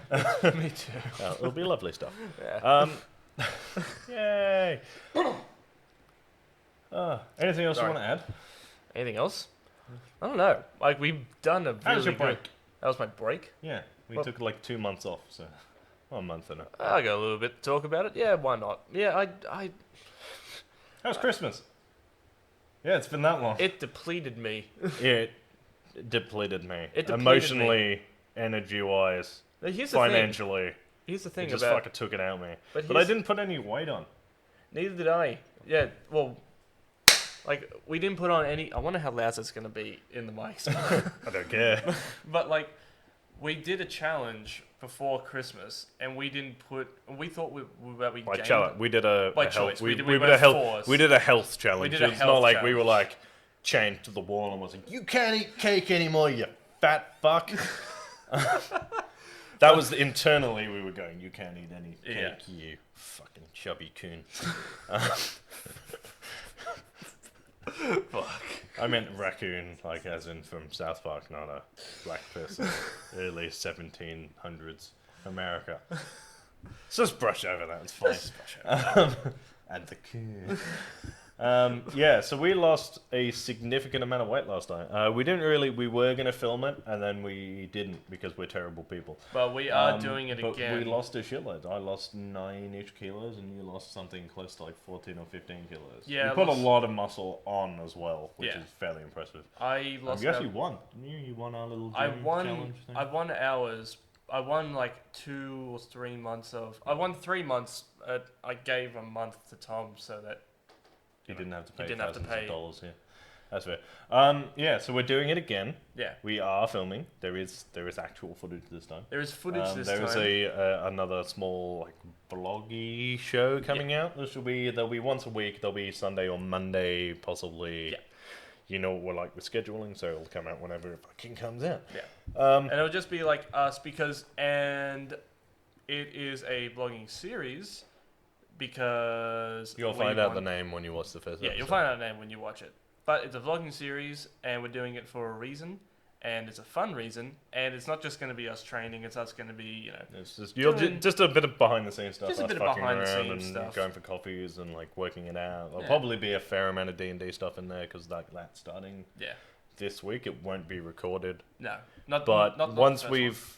Me too. It'll be lovely stuff. Yeah. Yay! Anything else Sorry. you want to add? Anything else? I don't know. Like we've done a How was really your good. break? That was my break. Yeah, we Well- took like 2 months off, so 1 month and a. I got a little bit to talk about it. Yeah, why not? Yeah, I How was Christmas? Yeah, it's been that long. it depleted me. Yeah, it depleted me. It depleted Emotionally, energy-wise, Here's the thing. financially. Here's the It thing just about. fucking took it out of me. But But I here's- didn't put any weight on. Neither did I. Yeah. Well, like we didn't put on any. I wonder how loud it's gonna be in the mics. I don't care. But like, we did a challenge before Christmas, and we didn't put. We thought we By gained- challenge, we did a By health. choice. We did- we did went a health. forced. We did a health challenge. did a It's health not like we were challenge. like chained to the wall and was like, "You can't eat cake anymore, you fat fuck." That was internally we were going, "You can't eat any cake, Yeah. you fucking chubby coon." Fuck. I meant raccoon, like as in from South Park, not a black person. Early 1700s America. Just brush over that, it's fine. And the coon. Yeah, so we lost a significant amount of weight last time. We were going to film it, and then we didn't because we're terrible people. But we are doing it but again. we lost a shitload. I lost 9-ish kilos, and you lost something close to like 14 or 15 kilos. Yeah, you put lost- a lot of muscle on as well, which Yeah. is fairly impressive. I lost. You actually about- won, didn't you? You won our little gym I won. challenge thing. I won hours. I won like 2 or 3 months of. I won 3 months. I gave a month to Tom so that You didn't have to pay didn't have to thousands pay. of dollars here. That's fair. Yeah, so we're doing it again. yeah. We are filming. There is actual footage this time. There is footage this There time. is another small like vloggy show coming out. There'll be once a week. There'll be Sunday or Monday possibly. Yeah. You know what we're like with scheduling, so it'll come out whenever it fucking comes out. Yeah. And it'll just be like us and it is a vlogging series because You'll we find out the want- name when you watch the first Yeah, episode. you'll find out the name when you watch it. But it's a vlogging series, and we're doing it for a reason, and it's a fun reason, and it's not just going to be us training. It's us going to be, It's just doing- just a bit of behind the scenes stuff. Just a us bit of fucking behind the around scenes and stuff. going for coffees and like working it out. There'll Yeah. probably be a fair amount of D&D stuff in there because like that's starting yeah, this week. It won't be recorded, no, not. but not the once first we've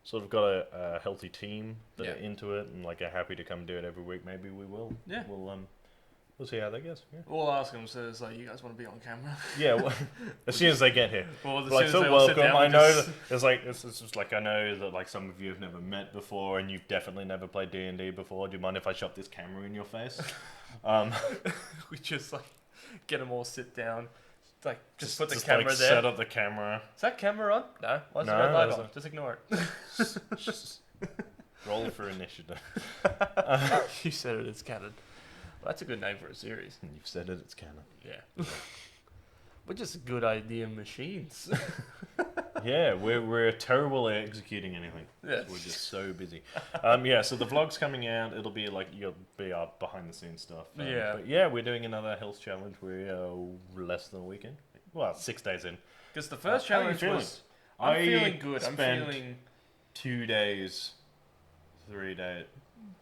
sort of got a healthy team that Yeah. are into it and like are happy to come do it every week, maybe we will. Yeah. We'll see how that goes. Yeah. one. We'll ask them. So it's like, you guys want to be on camera? Yeah. Well, as soon as they get here. Well, as Like, soon so as they all sit welcome. down, I we'll know just- that it's like it's just like I know that like some of you have never met before, and you've definitely never played D&D before. Do you mind if I shove this camera in your face? we just like get them all sit down. Like just put the just, camera like, there. Set up the camera. Is that camera on? No. Why's the No, red light there's on? Just ignore it. Roll for initiative. You said it. It's canon. Well, that's a good name for a series. You've said it. It's canon. Yeah. We're just good idea machines. Yeah, we're terrible at executing anything. Yeah. We're just so busy. Yeah, so the vlog's coming out. It'll be like you'll be our behind the scenes stuff. Yeah. But yeah, we're doing another health challenge. We're less than a week in. well, 6 days in. Because the first How are you challenge feeling? was... I'm I feeling good. I'm spent feeling... 2 days, 3 days,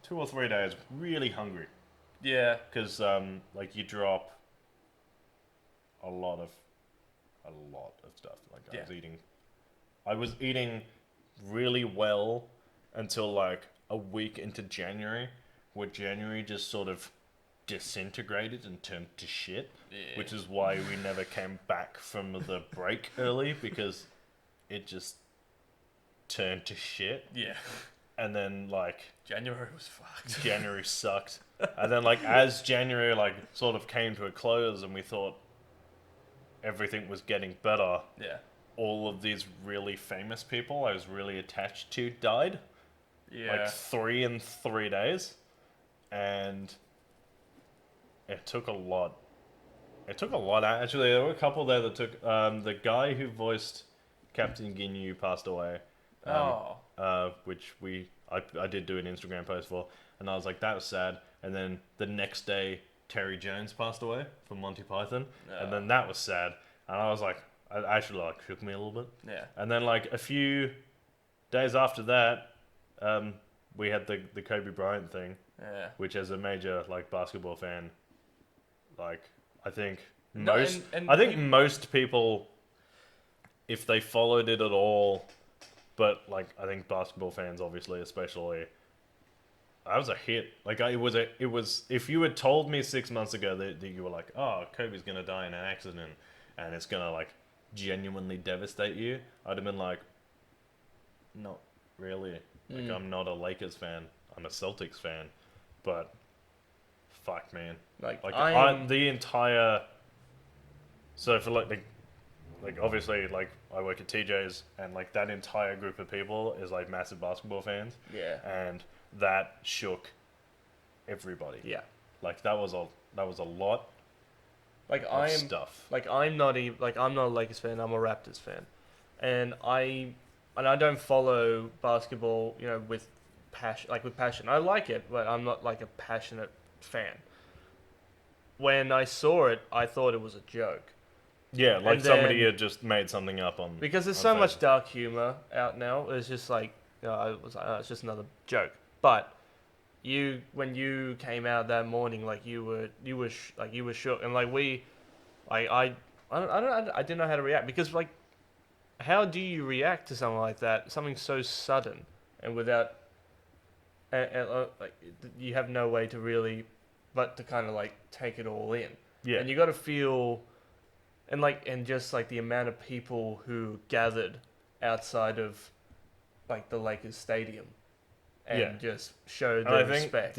2 or 3 days, really hungry. Yeah. Because like you drop a lot of stuff. Like Yeah. I was eating really well until like a week into January, where January just sort of disintegrated and turned to shit, Yeah. which is why we never came back from the break early, because it just turned to shit. Yeah. And then like January was fucked. January sucked. And then like as January like sort of came to a close and we thought everything was getting better, Yeah. all of these really famous people I was really attached to died. Yeah. Like 3 in 3 days. And it took a lot. It took a lot. Actually, there were a couple there that took. The guy who voiced Captain Ginyu passed away. Which I did do an Instagram post for, and I was like, that was sad. And then the next day, Terry Jones passed away from Monty Python, and then that was sad. And I was like, it actually like shook me a little bit. Yeah. And then like a few days after that, we had the Kobe Bryant thing, Yeah. which as a major like basketball fan, like I think No, most and I think most people, if they followed it at all, but like I think basketball fans obviously especially, that was a hit. Like it was if you had told me 6 months ago that you were like, oh, Kobe's gonna die in an accident and it's gonna like genuinely devastate you, I'd have been like, not really. Like I'm not a Lakers fan, I'm a Celtics fan, but fuck man. Like The entire, so for like obviously like I work at TJ's and like that entire group of people is like massive basketball fans. Yeah. And that shook everybody. Yeah. Like that was a lot Like of stuff. Like I'm not a Lakers fan. I'm a Raptors fan, and I don't follow basketball. You know, with passion. I like it, but I'm not like a passionate fan. When I saw it, I thought it was a joke. Yeah, like And somebody then- had just made something up on, Because there's on so much Facebook. dark humor out now. It's just like, I was like, oh, it's just another joke. But when you came out that morning, like you were shook, and like I didn't know how to react, because like, how do you react to something like that? Something so sudden and without, like you have no way to really, but to kind of like take it all in. Yeah. And you got to feel. And just like the amount of people who gathered outside of like the Lakers stadium and just showed their And I think respect.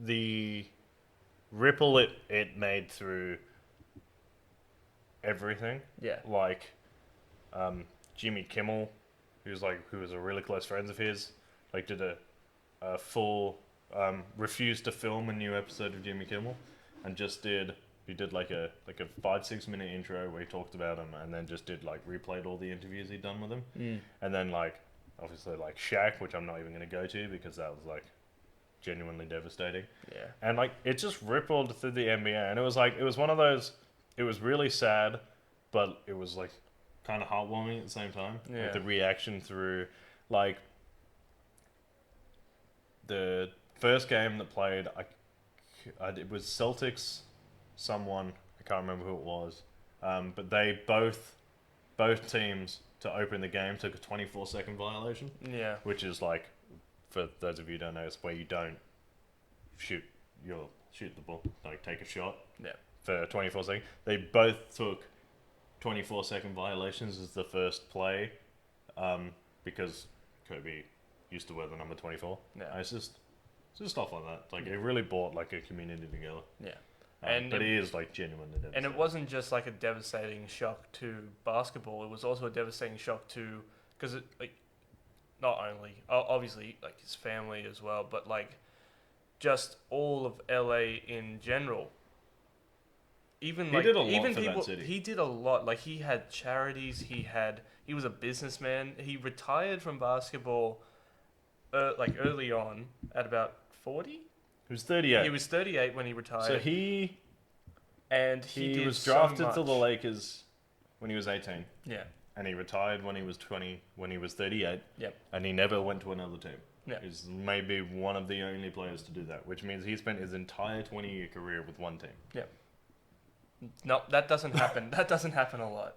the ripple it made through everything. Yeah. Like Jimmy Kimmel, who was a really close friend of his, like did a full refused to film a new episode of Jimmy Kimmel, and he did like a 5-6 minute intro where he talked about him, and then just did like replayed all the interviews he'd done with him, and then like obviously like Shaq, which I'm not even going to go to because that was like genuinely devastating. Yeah. And like it just rippled through the NBA, and it was one of those. It was really sad, but it was like kind of heartwarming at the same time. Yeah. Like the reaction through, like the first game that played, it was Celtics. Someone, I can't remember who it was, but they both teams to open the game took a 24-second violation. Yeah. Which is like, for those of you who don't know, it's where you don't shoot the ball, like take a shot. Yeah. For 24 seconds. They both took 24-second violations as the first play, because Kobe used to wear the number 24. Yeah. And it's just stuff like that. Like it really brought like a community together. Yeah. But it is like genuinely devastating. And it wasn't just like a devastating shock to basketball. It was also a devastating shock to, because it like, not only obviously like his family as well, but like just all of LA in general. Even He like did a lot even for that people, city. he did a lot. Like he had charities. He was a businessman. He retired from basketball, like early on at about 40. He was 38. He was 38 when he retired. So he and he did was so drafted much. to the Lakers when he was 18, Yeah. and he retired when he was 20, when he was 38. Yep. And he never went to another team. Yeah. He's maybe one of the only players to do that, which means he spent his entire 20-year career with one team. Yeah. No, that doesn't happen. That doesn't happen a lot.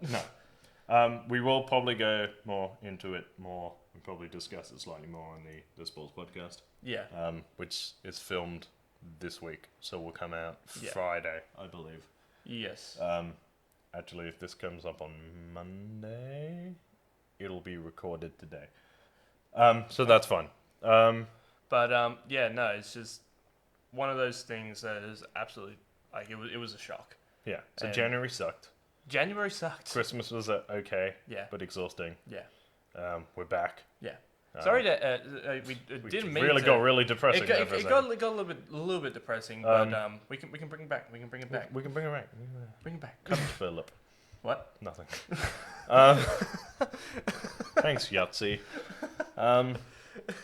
No. We will probably go more into it more. We'll probably discuss it slightly more on the Sports podcast. Yeah. Which is filmed this week, so will come out Yeah. Friday, I believe. Yes. Actually, if this comes up on Monday, it'll be recorded today. So that's fine. But yeah, no, it's just one of those things that is absolutely like it was a shock. Yeah. So And- January sucked. January sucked. Christmas was okay, Yeah. but exhausting. Yeah. We're back. Yeah. Um, Sorry that we didn't mean really to. got really depressing. It there for a got second. a little bit depressing, but we can bring it back. We can bring it back. We can bring it back. Bring it back. Cut Philip. What? Nothing. Thanks, Yahtzee.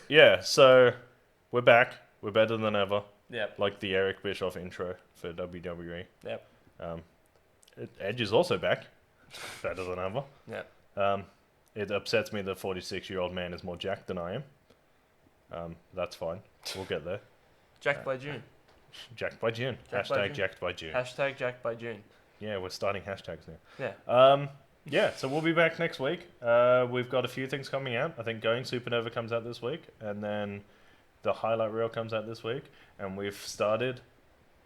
Yeah, so we're back. We're better than ever. Yep. Like the Eric Bischoff intro for WWE. Yep. Edge is also back. Better than ever. Yep. It upsets me that 46-year-old man is more jacked than I am. That's fine. We'll get there. Jacked by June. Jacked by June. Jacked by Hashtag June. jacked by June. Hashtag Jacked by June. Yeah, we're starting hashtags now. Yeah. Yeah, so we'll be back next week. We've got a few things coming out. I think Going Supernova comes out this week, and then the highlight reel comes out this week, and we've started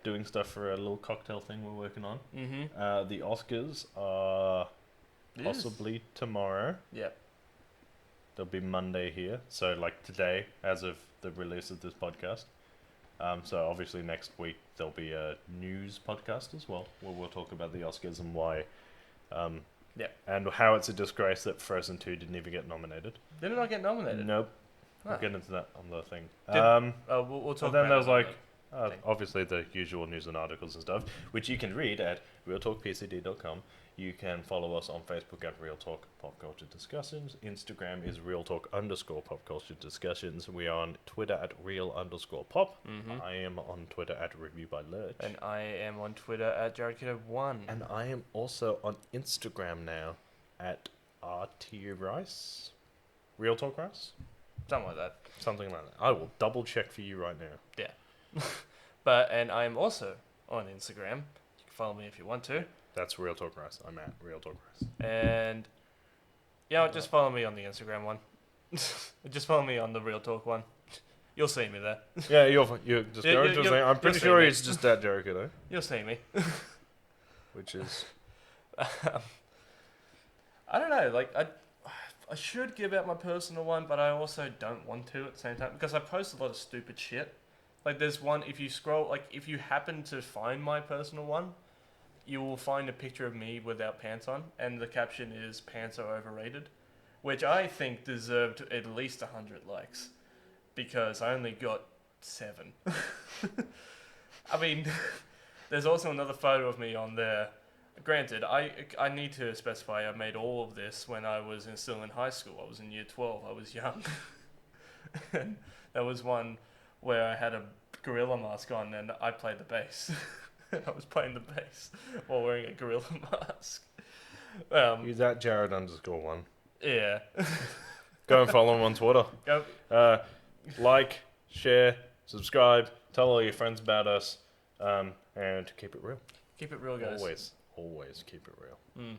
doing stuff for a little cocktail thing we're working on. Mm-hmm. The Oscars are possibly tomorrow. Yep. There'll be Monday here, so like today, as of the release of this podcast. So obviously next week there'll be a news podcast as well, where we'll talk about the Oscars and why, and how it's a disgrace that Frozen 2 didn't even get nominated. Did it not get nominated? Nope. Ah. We'll get into that on the thing. We'll talk And then about there's it on like, the thing. obviously the usual news and articles and stuff, which you can read at realtalkpcd.com. You can follow us on Facebook at Real Talk Pop Culture Discussions. Instagram is realtalk_Pop Culture Discussions. We are on Twitter at real_pop. Mhm. I am on Twitter at Review by Lurch. And I am on Twitter at JaredKiddo1. And I am also on Instagram now at RTRice. Real Talk Rice? Something like that. Something like that. I will double check for you right now. And I am also on Instagram. You can follow me if you want to. That's Real Talk Rice. I'm at Real Talk Rice. And just follow me on the Instagram one. Just follow me on the Real Talk one. You'll see me there. Yeah, you're just You- go you- into his you- name. I'm pretty you'll see sure me. he's just at Jericho, You'll see me. which is I don't know. Like I should give out my personal one, but I also don't want to at the same time because I post a lot of stupid shit. Like there's one, if you scroll, like if you happen to find my personal one, you will find a picture of me without pants on, and the caption is "Pants are overrated," which I think deserved at least 100 likes, because I only got 7. I mean, there's also another photo of me on there. Granted, I need to specify I made all of this when I was still in high school. I was in year 12. I was young. And there was one where I had a gorilla mask on and I played the bass. I was playing the bass while wearing a gorilla mask. he's at Jared_1. Yeah. Go and follow him on Twitter. Go. Like, share, subscribe, tell all your friends about us, and keep it real. Keep it real, guys. Always keep it real. Mm.